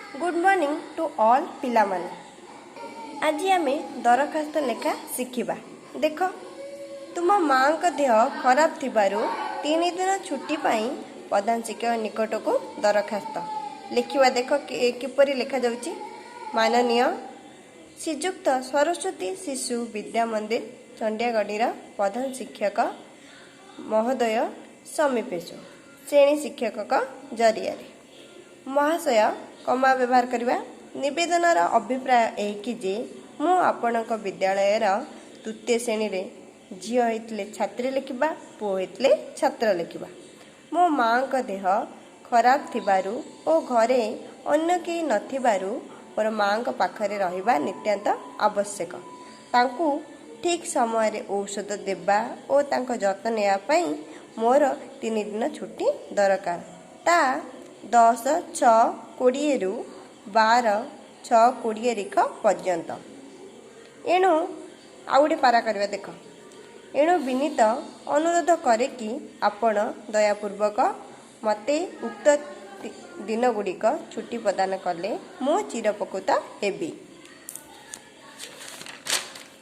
Good morning to all पिला माने। आज आमे दरखास्त लेखा शिखिबा। देख तुम माँ का देह खराब थिबारु 3 दिन छुट्टी पाई प्रधान शिक्षक निकट को दरखास्त लिखिबा। देख किपरि लिखा जाउची। माननीय श्रीजुक्त सरस्वती शिशु विद्या मंदिर चंडियागढ़ प्रधान शिक्षक महोदय समीपेशु श्रेणी शिक्षक का जरिया महाशय कमा व्यवहार करवा। निवेदनर अभिप्राय यही जे मु आपणक विद्यालयर तृतीय श्रेणी रे झील होते छात्री लिखा पुओ होते छात्र लिखा। मो माँ का देह खराब थिबारु ओ घरे अन्य केही नथिबारु मोर माँ का पाखरे रहिबा नित्यांत आवश्यक। तांकु ठीक समय रे औषध देबा ओ तांको जत्न नेया पई मोर 3 दिन छुट्टी दरकार। ता 10/6/20 रु 12/6/20 तारीख पर्यंत। एणु आउटे पारा करवा। देख एणु विनीत अनुरोध करे कि आपण दयापूर्वक मते उक्त दिन गुड़िक छुट्टी प्रदान कले मो चिरपकृत हेबी।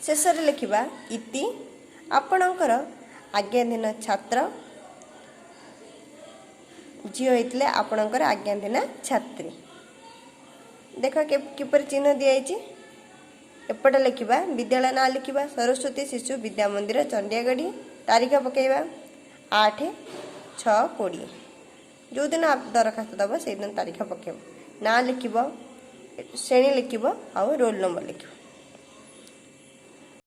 शेष लिखा इति आपणकर आज्ञाधीन छात्र झील होते आपणकर आज्ञाधीन छात्री। देख किपर चिन्ह दिखाई। एपटे लिखा विद्यालय ना लिखा सरस्वती शिशु विद्या मंदिर चंडियागढ़। तारीख पकेबा 8/6/20। जो दिन आप दरखास्त दब से दिन तारीख पकेब। ना लिखब श्रेणी लिखब आ रोल नंबर लिखब।